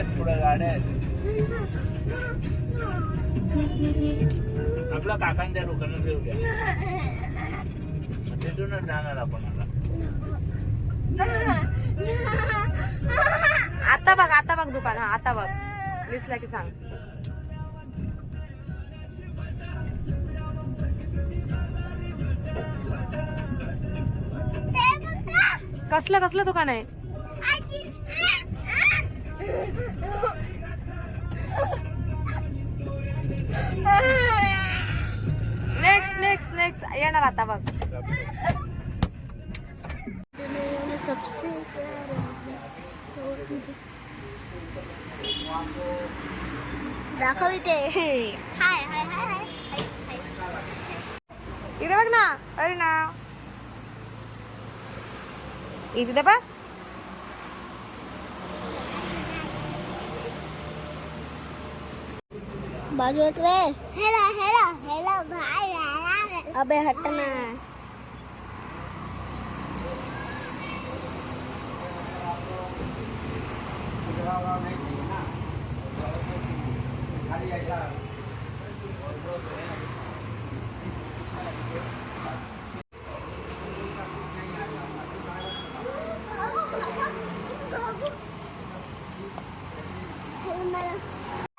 आहेत पुढे गाड्या आहेत. आपल्या काकांच्या दुकानात येऊया, तिथूनच जाणार आपण आता. आता बघ दुकान. हा आता बघ, दिसला की सांग. कसलं दुकान आहे? नेक्स्ट येणार आता बघ. दाखव इथे. हाय हाय हाय हाय. इकडे बघ ना. अरे ना इथे बघ. बाजू हट रे. हेलो हेलो हेलो भाई. अबे हट ना.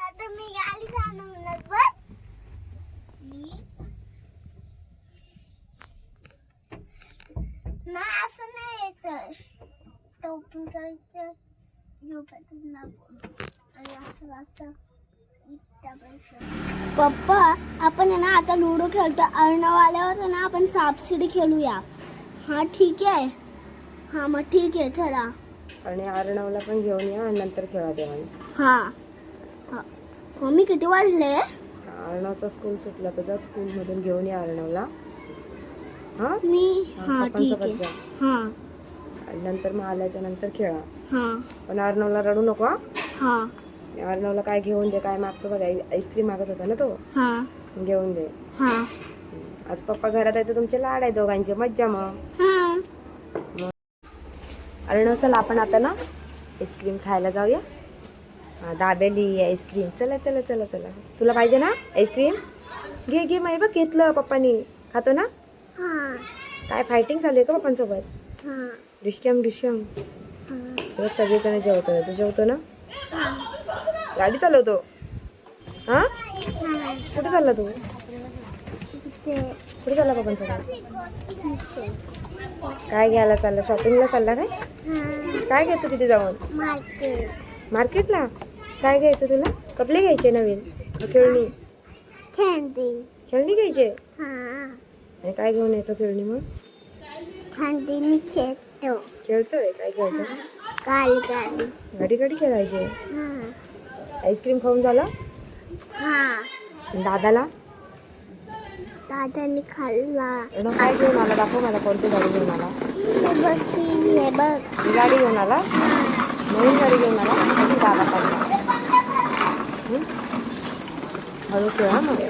आता मी गाडी चालवणार बघ. ना असं नाही येत. टोपी करायचं पप्पा, आपण आहे ना आता लुडो खेळतो. अर्णव आल्यावर आहे ना आपण सापशिडी खेळूया. हा ठीक आहे. हा मग ठीक आहे चला. आणि अर्णवला पण घेऊन या आणि नंतर खेळा देवानी. हा मम्मी किती वाजले? अर्णवचा स्कूल सुटला, त्याचा स्कूल मधून घेऊन या अर्णवला. हा मी हा ठीक आहे. हा आणि नंतर मग आल्याच्या नंतर खेळा. हा पण अर्णवला रडू नको. हा अर्णवला काय घेऊन दे, काय मागतो बघा. आईस्क्रीम मागत होता ना तो, हा घेऊन दे. हा आज पप्पा घरात आहे तर तुमचे लाड आहे दोघांचे. मज्जा मग. हा अर्णव चला आपण आता ना आईस्क्रीम खायला जाऊया. दाबेली आईस्क्रीम. चला चला चला चला. तुला पाहिजे ना आईस्क्रीम? घे घे. माही बघ घेतलं पप्पानी. खातो ना? काय फायटिंग चालू आहे का पप्पांसोबत? डिश्यम सगळेजण जेवतो. तू जेवतो ना? गाडी चालवतो. हा कुठे चालला तू? कुठे चालला पप्पांसोबत? काय घ्यायला चालला? शॉपिंगला चालला काय? काय घेतो तिथे जाऊन? मार्केटला? काय घ्यायचं तुला? कपडे घ्यायचे नवीन? खेळणी? खेळणी घ्यायचे? आणि काय घेऊन येतो खेळणी मग? खेळतोय? काय खेळतो? गाडी खेळायचे. आईस्क्रीम खाऊन झालं? दादाला? दादानी खाल्ला. काय घेऊन आला? दाखव मला. कोणती गाडी घेऊन आला? गाडी घेऊन आला? नवीन गाडी घेऊन आला? दादा काढला. हळू खेळा मग.